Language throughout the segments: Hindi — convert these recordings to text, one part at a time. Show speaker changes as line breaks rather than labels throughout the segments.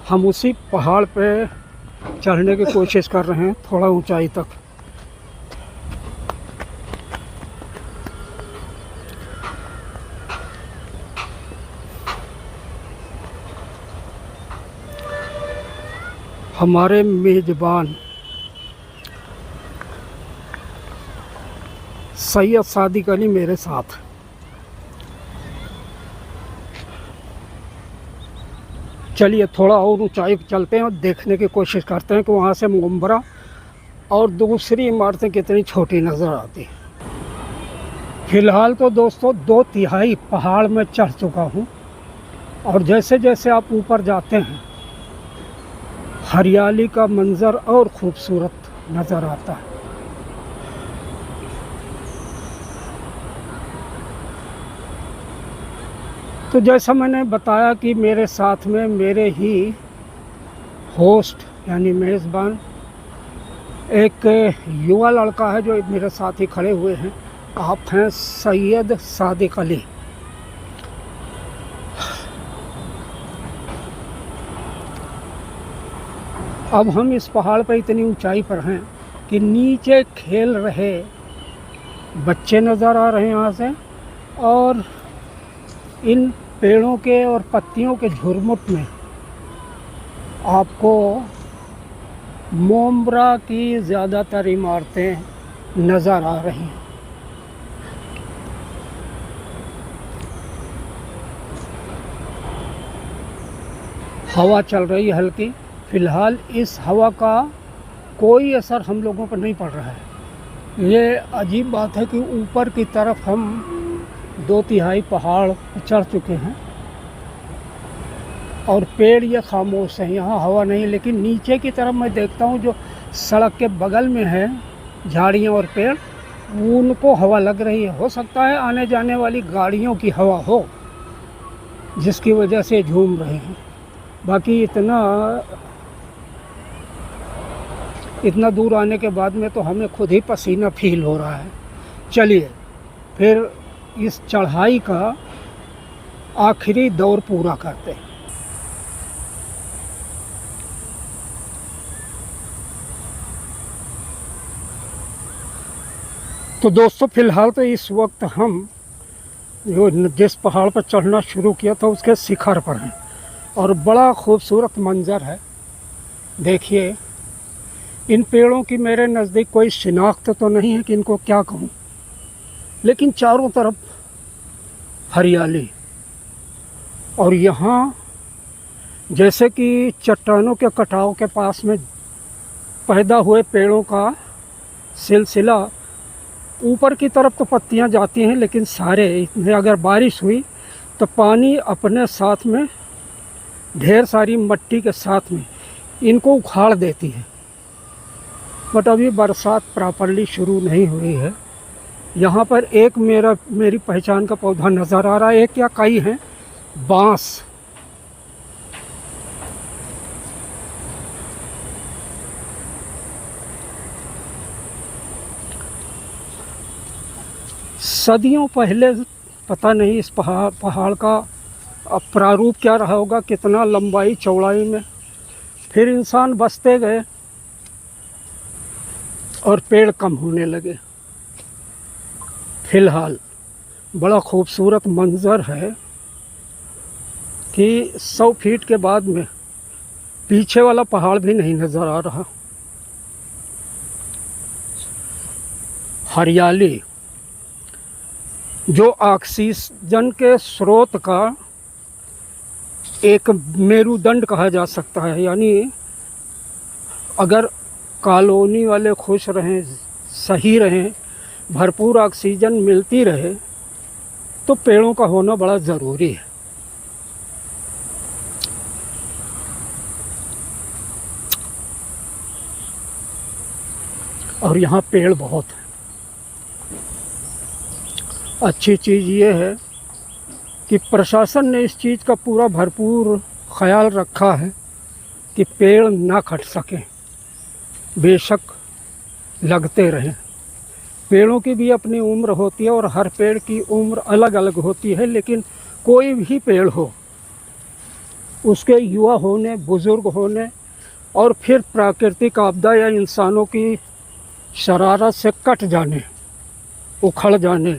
हम उसी पहाड़ पे चढ़ने की कोशिश कर रहे हैं, थोड़ा ऊंचाई तक। हमारे मेज़बान सैयद सादिक अली मेरे साथ। चलिए थोड़ा और ऊंचाई पर चलते हैं और देखने की कोशिश करते हैं कि वहाँ से मुंब्रा और दूसरी इमारतें कितनी छोटी नज़र आती हैं। फ़िलहाल तो दोस्तों 2/3 पहाड़ में चढ़ चुका हूँ, और जैसे जैसे आप ऊपर जाते हैं हरियाली का मंज़र और खूबसूरत नज़र आता है। तो जैसा मैंने बताया कि मेरे साथ में मेरे ही होस्ट यानी मेज़बान एक युवा लड़का है जो मेरे साथ ही खड़े हुए हैं। आप हैं सैयद सादिक अली। अब हम इस पहाड़ पर इतनी ऊंचाई पर हैं कि नीचे खेल रहे बच्चे नज़र आ रहे हैं यहाँ से, और इन पेड़ों के और पत्तियों के झुरमुट में आपको मुंब्रा की ज़्यादातर इमारतें नज़र आ रही हैं। हवा चल रही है हल्की। फ़िलहाल इस हवा का कोई असर हम लोगों पर नहीं पड़ रहा है। ये अजीब बात है कि ऊपर की तरफ हम 2/3 पहाड़ चढ़ चुके हैं और पेड़ ये खामोश हैं, यहाँ हवा नहीं। लेकिन नीचे की तरफ मैं देखता हूँ जो सड़क के बगल में है झाड़ियाँ और पेड़, उनको हवा लग रही है। हो सकता है आने जाने वाली गाड़ियों की हवा हो जिसकी वजह से झूम रहे हैं। बाकी इतना दूर आने के बाद में तो हमें खुद ही पसीना फील हो रहा है। चलिए फिर इस चढ़ाई का आखिरी दौर पूरा करते हैं। तो दोस्तों फ़िलहाल तो इस वक्त हम जिस पहाड़ पर चढ़ना शुरू किया था उसके शिखर पर हैं, और बड़ा खूबसूरत मंज़र है। देखिए इन पेड़ों की मेरे नज़दीक कोई शिनाख्त तो नहीं है कि इनको क्या कहूँ, लेकिन चारों तरफ हरियाली। और यहाँ जैसे कि चट्टानों के कटाव के पास में पैदा हुए पेड़ों का सिलसिला, ऊपर की तरफ तो पत्तियाँ जाती हैं, लेकिन सारे इतने अगर बारिश हुई तो पानी अपने साथ में ढेर सारी मिट्टी के साथ में इनको उखाड़ देती है। बट अभी बरसात प्रॉपरली शुरू नहीं हुई है। यहाँ पर एक मेरी पहचान का पौधा नज़र आ रहा है। एक या कई हैं, बांस। सदियों पहले पता नहीं इस पहाड़ का प्रारूप क्या रहा होगा, कितना लंबाई चौड़ाई में। फिर इंसान बसते गए और पेड़ कम होने लगे। फ़िलहाल बड़ा खूबसूरत मंज़र है कि 100 फीट के बाद में पीछे वाला पहाड़ भी नहीं नज़र आ रहा। हरियाली जो ऑक्सीजन के स्रोत का एक मेरुदंड कहा जा सकता है। यानी अगर कॉलोनी वाले खुश रहें, सही रहें, भरपूर ऑक्सीजन मिलती रहे, तो पेड़ों का होना बड़ा ज़रूरी है। और यहाँ पेड़ बहुत हैं। अच्छी चीज़ ये है कि प्रशासन ने इस चीज़ का पूरा भरपूर ख्याल रखा है कि पेड़ ना कट सकें, बेशक लगते रहें। पेड़ों की भी अपनी उम्र होती है और हर पेड़ की उम्र अलग अलग होती है, लेकिन कोई भी पेड़ हो उसके युवा होने, बुज़ुर्ग होने और फिर प्राकृतिक आपदा या इंसानों की शरारत से कट जाने, उखड़ जाने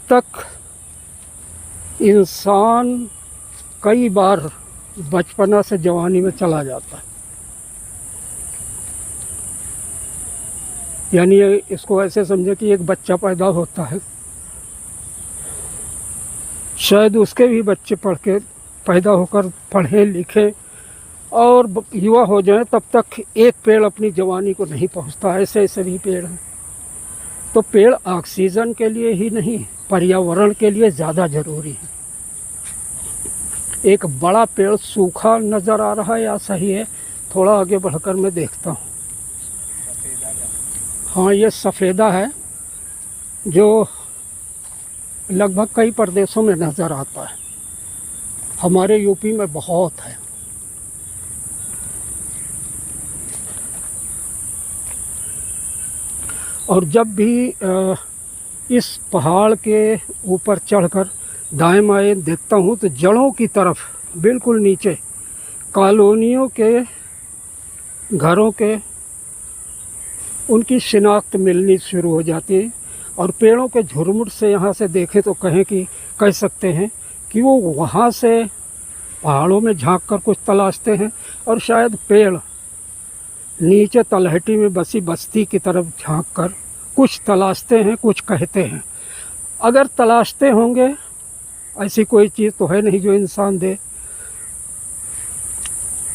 तक इंसान कई बार बचपना से जवानी में चला जाता है। यानी इसको ऐसे समझे कि एक बच्चा पैदा होता है, शायद उसके भी बच्चे पढ़ के पैदा होकर पढ़ें लिखें और युवा हो जाए, तब तक एक पेड़ अपनी जवानी को नहीं पहुंचता। ऐसे ऐसे भी पेड़ हैं। तो पेड़ ऑक्सीजन के लिए ही नहीं, पर्यावरण के लिए ज़्यादा ज़रूरी है। एक बड़ा पेड़ सूखा नज़र आ रहा है या सही है? थोड़ा आगे बढ़कर मैं देखता हूँ। हाँ, ये सफ़ेदा है जो लगभग कई प्रदेशों में नज़र आता है। हमारे यूपी में बहुत है। और जब भी इस पहाड़ के ऊपर चढ़कर दाएं बाएं देखता हूँ तो जड़ों की तरफ बिल्कुल नीचे कॉलोनियों के घरों के उनकी शिनाख्त मिलनी शुरू हो जाती है। और पेड़ों के झुरमुट से यहाँ से देखें तो कह सकते हैं कि वो वहाँ से पहाड़ों में झांक कर कुछ तलाशते हैं और शायद पेड़ नीचे तलहटी में बसी बस्ती की तरफ झांक कर कुछ तलाशते हैं, कुछ कहते हैं। अगर तलाशते होंगे, ऐसी कोई चीज़ तो है नहीं जो इंसान दे।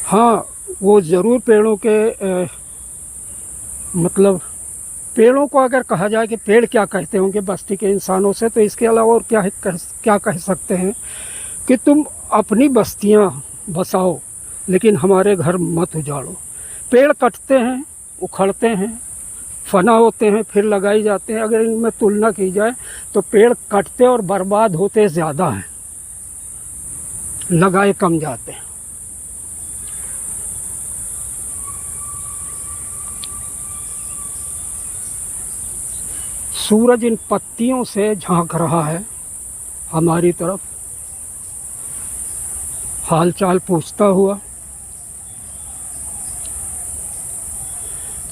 हाँ, वो ज़रूर पेड़ों के मतलब पेड़ों को अगर कहा जाए कि पेड़ क्या कहते होंगे बस्ती के इंसानों से, तो इसके अलावा और क्या कह सकते हैं कि तुम अपनी बस्तियाँ बसाओ लेकिन हमारे घर मत उजाड़ो। पेड़ कटते हैं, उखड़ते हैं, फना होते हैं, फिर लगाए जाते हैं। अगर इनमें तुलना की जाए तो पेड़ कटते और बर्बाद होते ज़्यादा हैं, लगाए कम जाते हैं। सूरज इन पत्तियों से झांक रहा है हमारी तरफ, हाल चाल पूछता हुआ।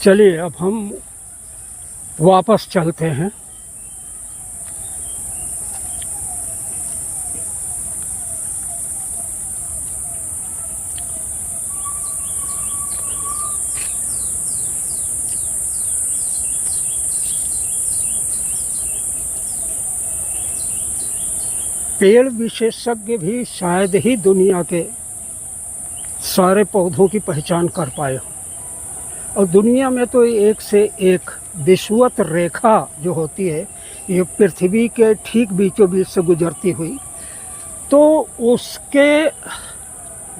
चलिए अब हम वापस चलते हैं। पेड़ विशेषज्ञ भी शायद ही दुनिया के सारे पौधों की पहचान कर पाए हों। और दुनिया में तो एक से एक विषुवत रेखा जो होती है, ये पृथ्वी के ठीक बीचों बीच से गुजरती हुई, तो उसके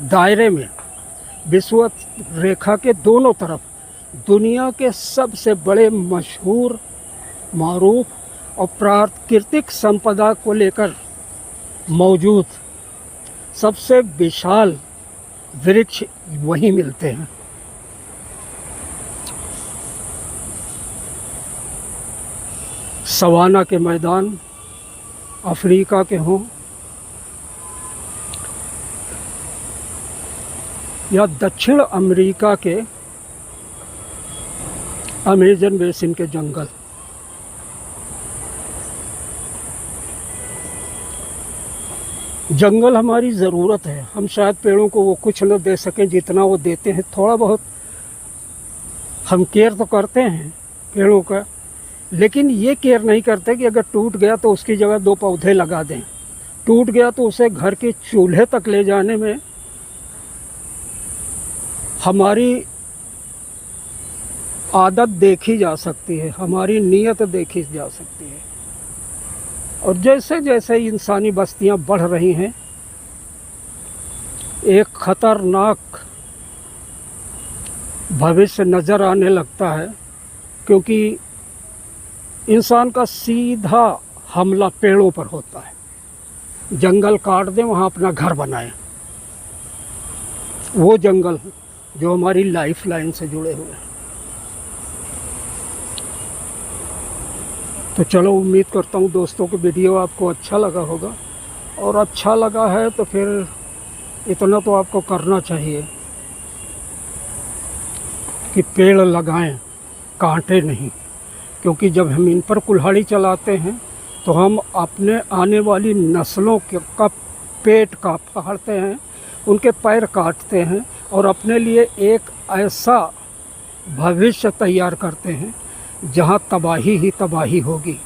दायरे में विषुवत रेखा के दोनों तरफ दुनिया के सबसे बड़े मशहूर, मारूफ और प्राकृतिक संपदा को लेकर मौजूद सबसे विशाल वृक्ष वहीं मिलते हैं। सवाना के मैदान अफ्रीका के हों या दक्षिण अमेरिका के अमेजन बेसिन के जंगल, जंगल हमारी ज़रूरत है। हम शायद पेड़ों को वो कुछ न दे सकें जितना वो देते हैं। थोड़ा बहुत हम केयर तो करते हैं पेड़ों का, लेकिन ये केयर नहीं करते कि अगर टूट गया तो उसकी जगह 2 पौधे लगा दें। टूट गया तो उसे घर के चूल्हे तक ले जाने में हमारी आदत देखी जा सकती है, हमारी नीयत देखी जा सकती है। और जैसे जैसे इंसानी बस्तियां बढ़ रही हैं, एक खतरनाक भविष्य नज़र आने लगता है, क्योंकि इंसान का सीधा हमला पेड़ों पर होता है। जंगल काट दें, वहाँ अपना घर बनाएं। वो जंगल जो हमारी लाइफ लाइन से जुड़े हुए हैं। तो चलो, उम्मीद करता हूँ दोस्तों कि वीडियो आपको अच्छा लगा होगा, और अच्छा लगा है तो फिर इतना तो आपको करना चाहिए कि पेड़ लगाएं, कांटे नहीं। क्योंकि जब हम इन पर कुल्हाड़ी चलाते हैं तो हम अपने आने वाली नस्लों का पेट का फाड़ते हैं, उनके पैर काटते हैं और अपने लिए एक ऐसा भविष्य तैयार करते हैं जहाँ तबाही ही तबाही होगी।